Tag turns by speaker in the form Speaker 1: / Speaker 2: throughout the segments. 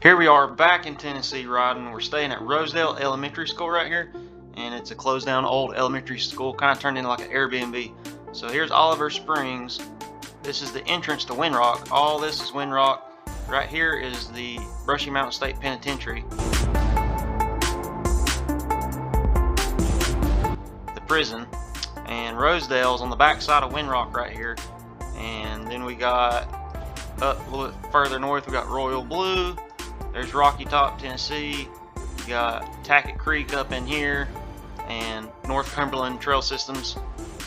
Speaker 1: Here we are back in Tennessee riding. We're staying at Rosedale Elementary School right here, and it's a closed down old elementary school, kind of turned into like an Airbnb. So here's Oliver Springs. This is the entrance to Windrock. All this is Windrock. Right here is the Brushy Mountain State Penitentiary, the prison, and Rosedale's on the back side of Windrock right here. And then we got up a little bit further north, we got Royal Blue. There's Rocky Top, Tennessee. You got Tackett Creek up in here, and North Cumberland Trail Systems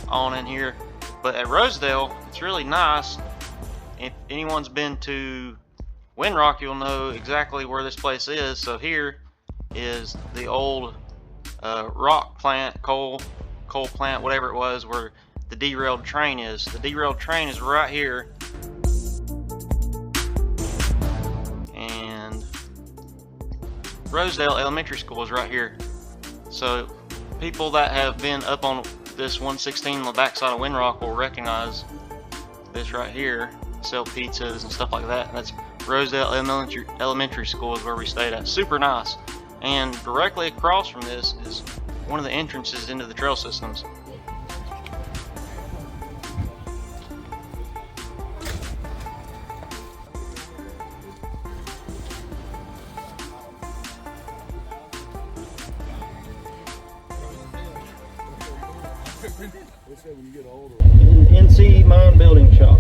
Speaker 1: on in here. But at Rosedale, it's really nice. If anyone's been to Windrock, you'll know exactly where this place is. So here is the old rock plant, coal plant, whatever it was, where the derailed train is. The derailed train is right here. Rosedale Elementary School is right here. So people that have been up on this 116 on the backside of Windrock will recognize this right here. Sell pizzas and stuff like that. That's Rosedale Elementary School is where we stayed at. Super nice. And directly across from this is one of the entrances into the trail systems. NC Mine Building Shop.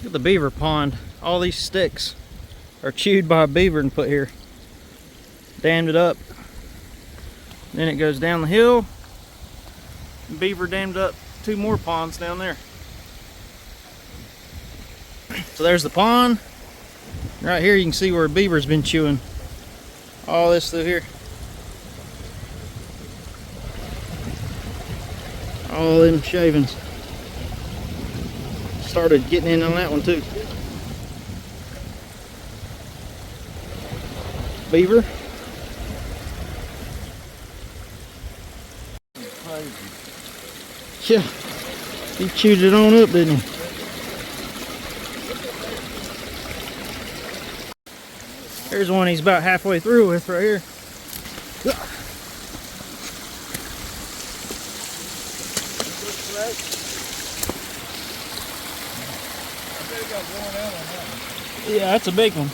Speaker 2: Look at the beaver pond. All these sticks are chewed by a beaver and put here. Dammed it up. Then it goes down the hill. Beaver dammed up 2 more ponds down there. So there's the pond. Right here you can see where a beaver's been chewing all this through here. All them shavings. Started getting in on that one too. Beaver. Yeah, he chewed it on up, didn't he? Here's one he's about halfway through with right here. Yeah, that's a big one.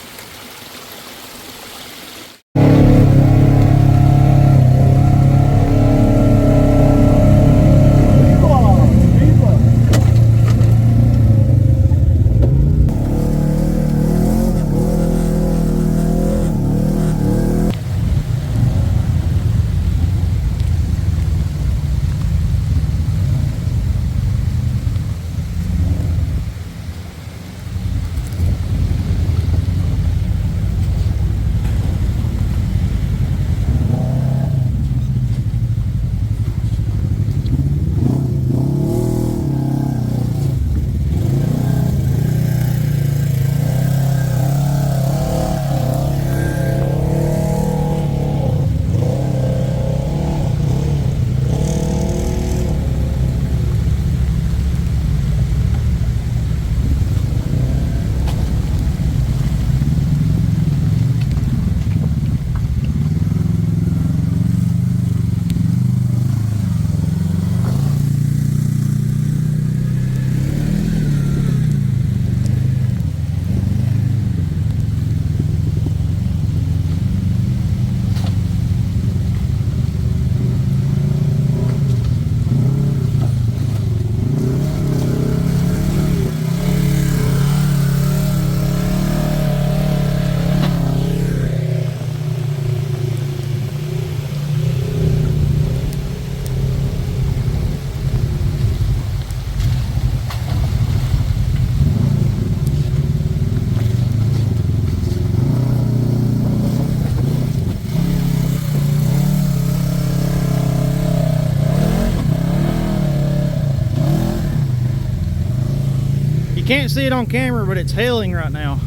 Speaker 2: Can't see it on camera, but it's hailing right now.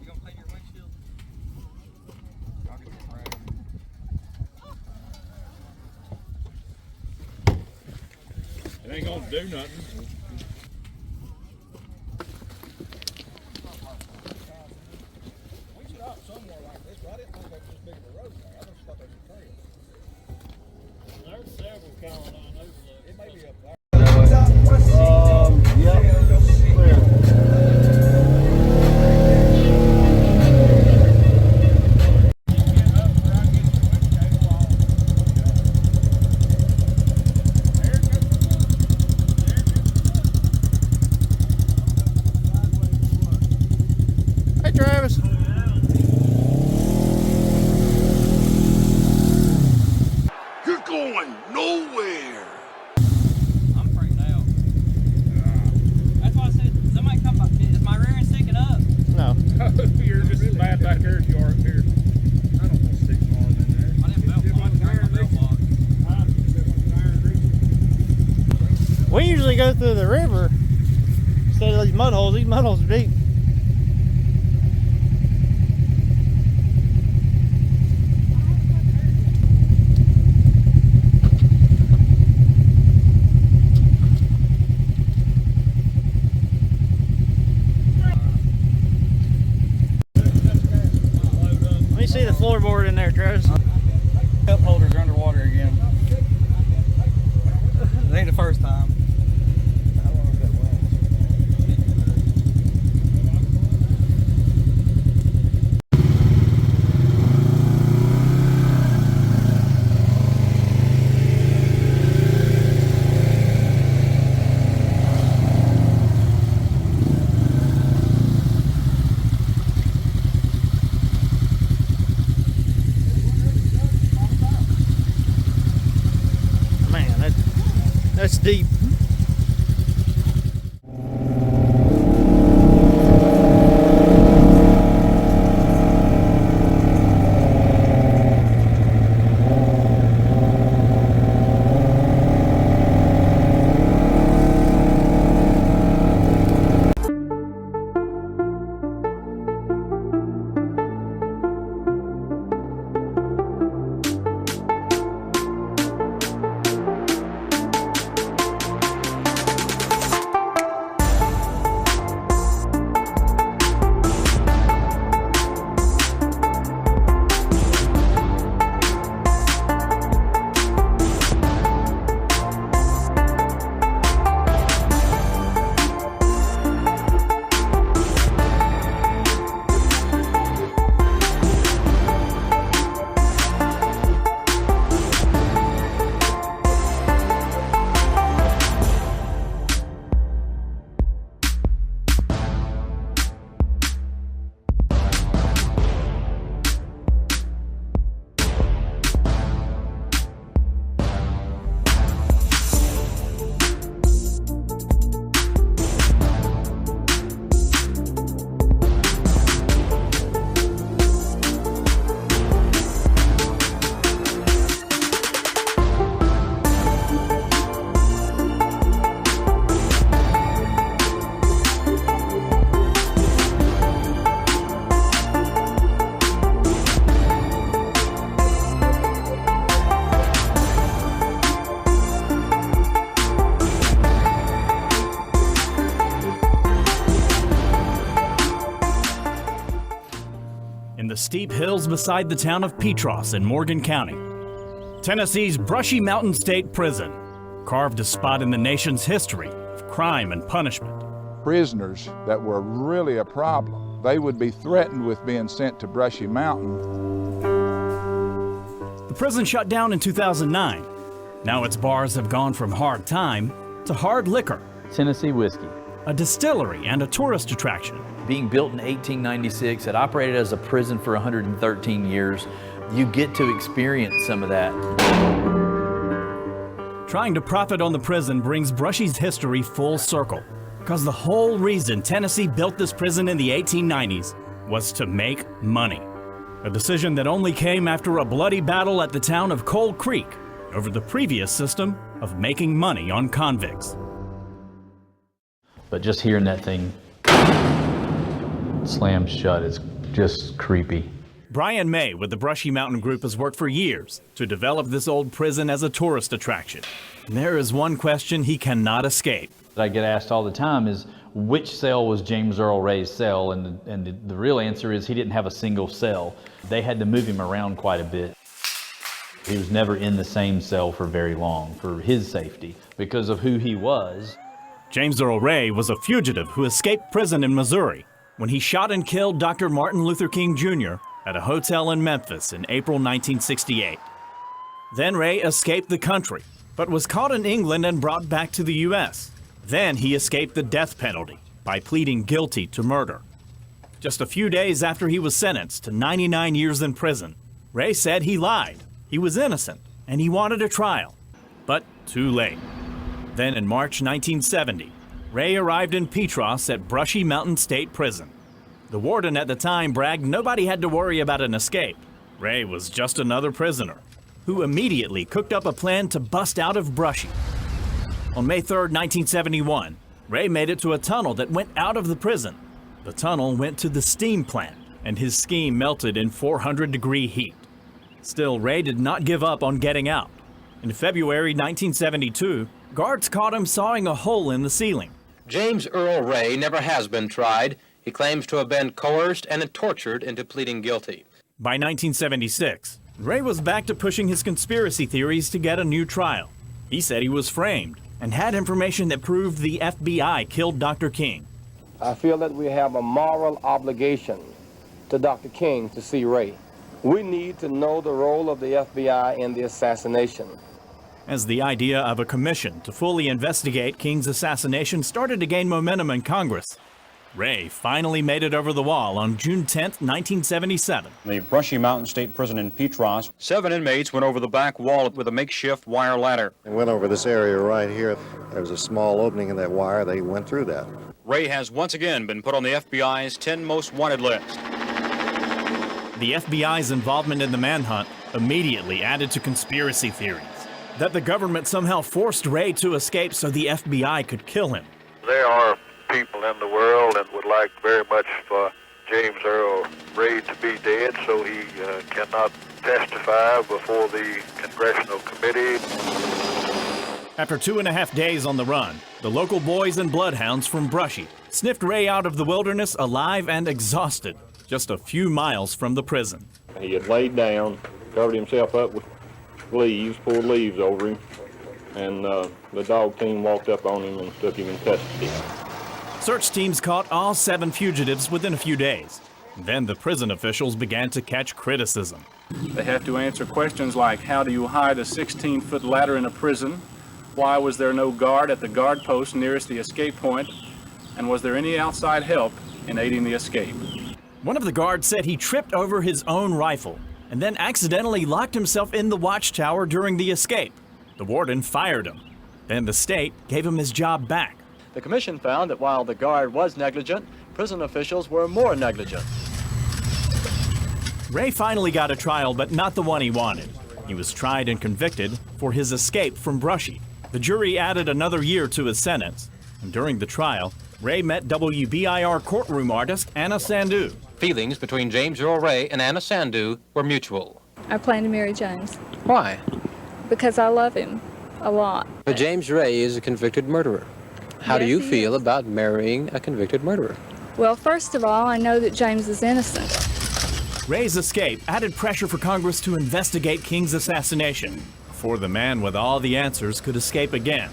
Speaker 2: You gonna clean your windshield?
Speaker 3: It ain't gonna do nothing. We stopped somewhere like this, but I didn't think that was this big of a road there. I just thought there was a trail. There's several going on overlook. It may be up there. Yeah, clear.
Speaker 2: Hey, Travis.
Speaker 4: You're going nowhere.
Speaker 5: I'm freaked out. That's why I said, somebody come by. Is my rear end sticking up?
Speaker 2: No.
Speaker 3: You're just as bad back there as you are up here. I don't want to stick my arm in there.
Speaker 5: I didn't belt. I'm going to grab my belt lock.
Speaker 2: We usually go through the river instead of these mud holes. These mud holes are deep. Let me see the floorboard in there, Travis.
Speaker 5: Cup holders are underwater again. It ain't the first time.
Speaker 2: That's deep.
Speaker 6: In the steep hills beside the town of Petros in Morgan County, Tennessee's Brushy Mountain State Prison carved a spot in the nation's history of crime and punishment.
Speaker 7: Prisoners that were really a problem, they would be threatened with being sent to Brushy Mountain.
Speaker 6: The prison shut down in 2009. Now its bars have gone from hard time to hard liquor,
Speaker 8: Tennessee whiskey.
Speaker 6: a distillery and a tourist attraction.
Speaker 8: Being built in 1896, it operated as a prison for 113 years. You get to experience some of that.
Speaker 6: Trying to profit on the prison brings Brushy's history full circle, because the whole reason Tennessee built this prison in the 1890s was to make money. A decision that only came after a bloody battle at the town of Coal Creek over the previous system of making money on convicts.
Speaker 8: But just hearing that thing slam shut is just creepy.
Speaker 6: Brian May with the Brushy Mountain Group has worked for years to develop this old prison as a tourist attraction. And there is one question he cannot escape.
Speaker 8: That I get asked all the time is, which cell was James Earl Ray's cell? And the real answer is he didn't have a single cell. They had to move him around quite a bit. He was never in the same cell for very long for his safety because of who he was.
Speaker 6: James Earl Ray was a fugitive who escaped prison in Missouri when he shot and killed Dr. Martin Luther King Jr. at a hotel in Memphis in April 1968. Then Ray escaped the country, but was caught in England and brought back to the U.S. Then he escaped the death penalty by pleading guilty to murder. Just a few days after he was sentenced to 99 years in prison, Ray said he lied, he was innocent, and he wanted a trial. But too late. Then in March 1970, Ray arrived in Petros at Brushy Mountain State Prison. The warden at the time bragged nobody had to worry about an escape. Ray was just another prisoner, who immediately cooked up a plan to bust out of Brushy. On May 3rd, 1971, Ray made it to a tunnel that went out of the prison. The tunnel went to the steam plant, and his scheme melted in 400-degree heat. Still, Ray did not give up on getting out. In February 1972, guards caught him sawing a hole in the ceiling.
Speaker 9: James Earl Ray never has been tried. He claims to have been coerced and tortured into pleading guilty.
Speaker 6: By 1976, Ray was back to pushing his conspiracy theories to get a new trial. He said he was framed and had information that proved the FBI killed Dr. King.
Speaker 10: I feel that we have a moral obligation to Dr. King to see Ray. We need to know the role of the FBI in the assassination.
Speaker 6: As the idea of a commission to fully investigate King's assassination started to gain momentum in Congress, Ray finally made it over the wall on June 10, 1977.
Speaker 11: The Brushy Mountain State Prison in Petros. 7 inmates went over the back wall with a makeshift wire ladder.
Speaker 12: They went over this area right here. There was a small opening in that wire. They went through that.
Speaker 11: Ray has once again been put on the FBI's 10 most wanted list.
Speaker 6: The FBI's involvement in the manhunt immediately added to conspiracy theories that the government somehow forced Ray to escape so the FBI could kill him.
Speaker 13: There are people in the world that would like very much for James Earl Ray to be dead, so he cannot testify before the Congressional Committee.
Speaker 6: After 2.5 days on the run, the local boys and bloodhounds from Brushy sniffed Ray out of the wilderness alive and exhausted, just a few miles from the prison.
Speaker 10: He had laid down, covered himself up with leaves, pulled leaves over him, and the dog team walked up on him and took him in custody.
Speaker 6: Search teams caught all 7 fugitives within a few days. Then the prison officials began to catch criticism.
Speaker 3: They have to answer questions like, how do you hide a 16-foot ladder in a prison? Why was there no guard at the guard post nearest the escape point? And was there any outside help in aiding the escape?
Speaker 6: One of the guards said he tripped over his own rifle and then accidentally locked himself in the watchtower during the escape. The warden fired him. Then the state gave him his job back.
Speaker 14: The commission found that while the guard was negligent, prison officials were more negligent.
Speaker 6: Ray finally got a trial, but not the one he wanted. He was tried and convicted for his escape from Brushy. The jury added another year to his sentence. And during the trial, Ray met WBIR courtroom artist Anna Sandhu.
Speaker 9: Feelings between James Earl Ray and Anna Sandhu were mutual.
Speaker 15: I plan to marry James.
Speaker 9: Why?
Speaker 15: Because I love him a lot.
Speaker 9: But James Ray is a convicted murderer. How do you feel about marrying a convicted murderer?
Speaker 15: Well, first of all, I know that James is innocent.
Speaker 6: Ray's escape added pressure for Congress to investigate King's assassination before the man with all the answers could escape again.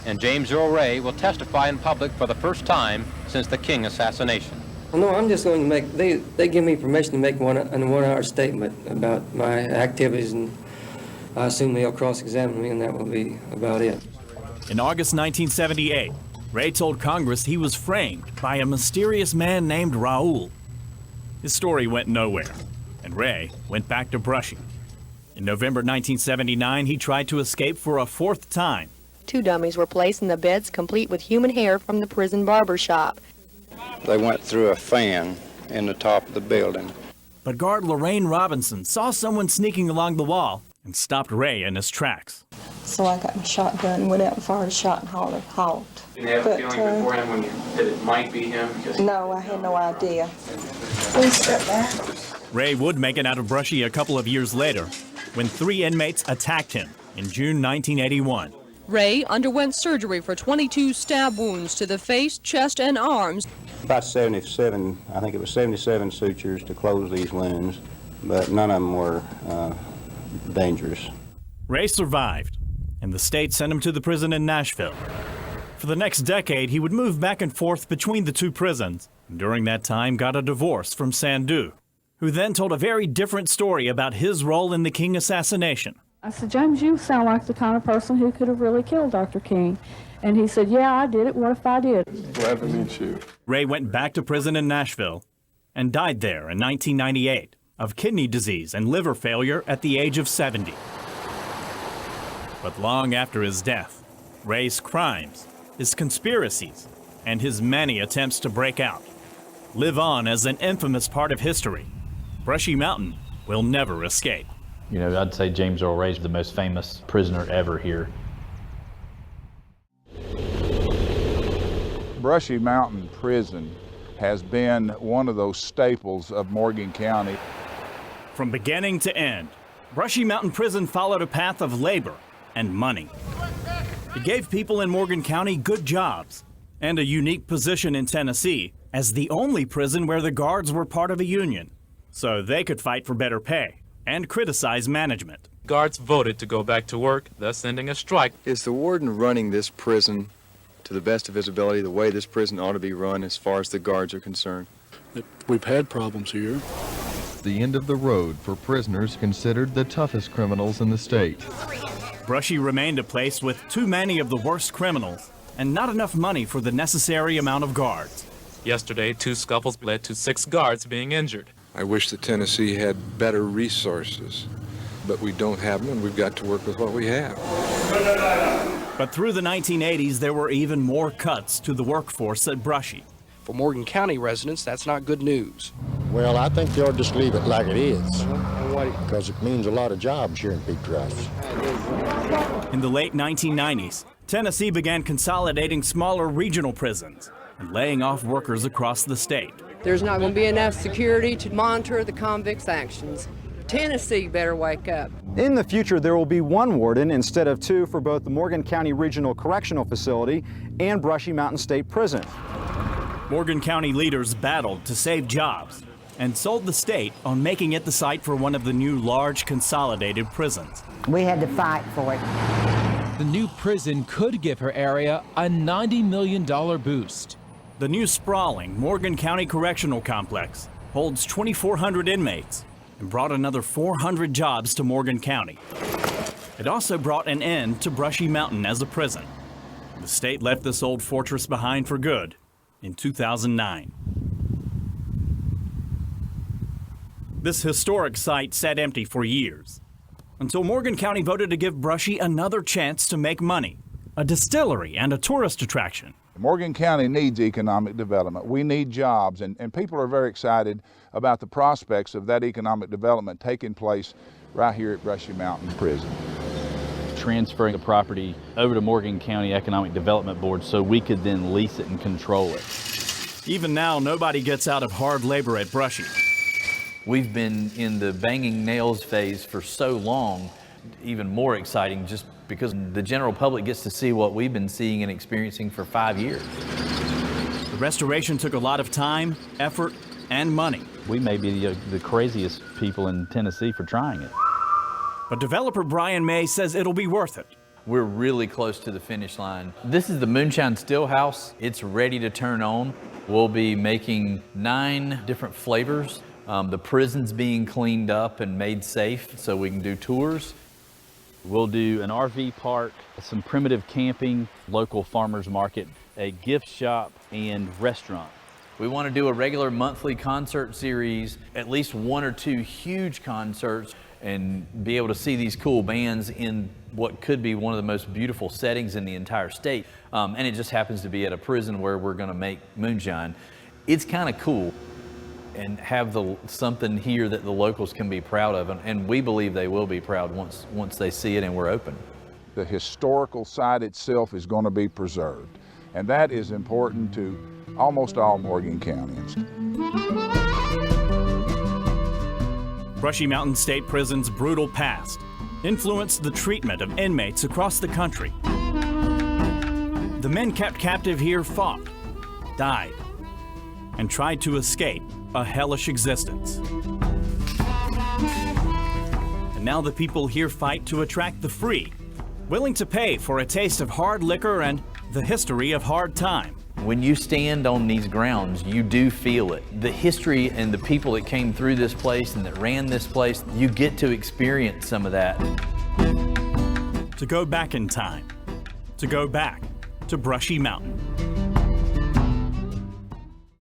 Speaker 9: And James Earl Ray will testify in public for the first time since the King assassination.
Speaker 16: Well, no, I'm just going to make, they give me permission to make an 1-hour statement about my activities, and I assume they'll cross-examine me, and that will be about it.
Speaker 6: In August 1978, Ray told Congress he was framed by a mysterious man named Raoul. His story went nowhere, and Ray went back to Brushy. In November 1979, he tried to escape for a 4th time.
Speaker 17: 2 dummies were placed in the beds complete with human hair from the prison barber shop.
Speaker 12: They went through a fan in the top of the building.
Speaker 6: But guard Lorraine Robinson saw someone sneaking along the wall and stopped Ray in his tracks.
Speaker 18: So I got my shotgun, went out and fired a shot and hollered, halt.
Speaker 5: Did you have a feeling beforehand when you that it might be him?
Speaker 18: No, I had no idea. Please step back.
Speaker 6: Ray would make it out of Brushy a couple of years later when 3 inmates attacked him in June 1981.
Speaker 19: Ray underwent surgery for 22 stab wounds to the face, chest, and arms.
Speaker 12: About 77, I think it was 77 sutures to close these wounds, but none of them were dangerous.
Speaker 6: Ray survived, and the state sent him to the prison in Nashville. For the next decade, he would move back and forth between the 2 prisons, and during that time got a divorce from Sandhu, who then told a very different story about his role in the King assassination.
Speaker 20: I said, James, you sound like the kind of person who could have really killed Dr. King. And he said, yeah, I did it. What if I did?
Speaker 12: Glad to meet you.
Speaker 6: Ray went back to prison in Nashville and died there in 1998 of kidney disease and liver failure at the age of 70. But long after his death, Ray's crimes, his conspiracies, and his many attempts to break out live on as an infamous part of history. Brushy Mountain will never escape.
Speaker 8: You know, I'd say James Earl Ray is the most famous prisoner ever here.
Speaker 7: Brushy Mountain Prison has been one of those staples of Morgan County.
Speaker 6: From beginning to end, Brushy Mountain Prison followed a path of labor and money. It gave people in Morgan County good jobs and a unique position in Tennessee as the only prison where the guards were part of a union, so they could fight for better pay and criticize management.
Speaker 21: Guards voted to go back to work, thus ending a strike.
Speaker 22: Is the warden running this prison to the best of his ability, the way this prison ought to be run as far as the guards are concerned?
Speaker 23: We've had problems here.
Speaker 24: The end of the road for prisoners considered the toughest criminals in the state.
Speaker 6: Brushy remained a place with too many of the worst criminals and not enough money for the necessary amount of guards.
Speaker 21: Yesterday, 2 scuffles led to 6 guards being injured.
Speaker 1: I wish that Tennessee had better resources, but we don't have them, and we've got to work with what we have.
Speaker 6: But through the 1980s, there were even more cuts to the workforce at Brushy.
Speaker 2: For Morgan County residents, that's not good news.
Speaker 4: Well, I think they'll just leave it like it is, because it means a lot of jobs here in Big Rush.
Speaker 6: In the late 1990s, Tennessee began consolidating smaller regional prisons and laying off workers across the state.
Speaker 11: There's not going to be enough security to monitor the convicts' actions. Tennessee better wake up.
Speaker 25: In the future, there will be 1 warden instead of 2 for both the Morgan County Regional Correctional Facility and Brushy Mountain State Prison.
Speaker 6: Morgan County leaders battled to save jobs and sold the state on making it the site for one of the new large consolidated prisons.
Speaker 26: We had to fight for it.
Speaker 27: The new prison could give her area a $90 million boost.
Speaker 6: The new sprawling Morgan County Correctional Complex holds 2,400 inmates and brought another 400 jobs to Morgan County. It also brought an end to Brushy Mountain as a prison. The state left this old fortress behind for good in 2009. This historic site sat empty for years, until Morgan County voted to give Brushy another chance to make money, a distillery and a tourist attraction.
Speaker 7: Morgan County needs economic development. We need jobs, and people are very excited about the prospects of that economic development taking place right here at Brushy Mountain Prison.
Speaker 8: Transferring the property over to Morgan County Economic Development Board so we could then lease it and control it.
Speaker 6: Even now, nobody gets out of hard labor at Brushy.
Speaker 8: We've been in the banging nails phase for so long, even more exciting just because the general public gets to see what we've been seeing and experiencing for 5 years.
Speaker 6: The restoration took a lot of time, effort, and money.
Speaker 8: We may be the craziest people in Tennessee for trying it.
Speaker 6: But developer Brian May says it'll be worth it.
Speaker 8: We're really close to the finish line. This is the Moonshine Still House. It's ready to turn on. We'll be making 9 different flavors. The prison's being cleaned up and made safe so we can do tours. We'll do an RV park, some primitive camping, local farmers market, a gift shop, and restaurant. We want to do a regular monthly concert series, at least 1 or 2 huge concerts, and be able to see these cool bands in what could be one of the most beautiful settings in the entire state. And it just happens to be at a prison where we're going to make moonshine. It's kind of cool, and have something here that the locals can be proud of, and we believe they will be proud once they see it and we're open.
Speaker 7: The historical site itself is going to be preserved, and that is important to almost all Morgan Countyans.
Speaker 6: Brushy Mountain State Prison's brutal past influenced the treatment of inmates across the country. The men kept captive here fought, died, and tried to escape a hellish existence. And now the people here fight to attract the free, willing to pay for a taste of hard liquor and the history of hard time.
Speaker 8: When you stand on these grounds, you do feel it. The history and the people that came through this place and that ran this place, you get to experience some of that.
Speaker 6: To go back in time, to go back to Brushy Mountain.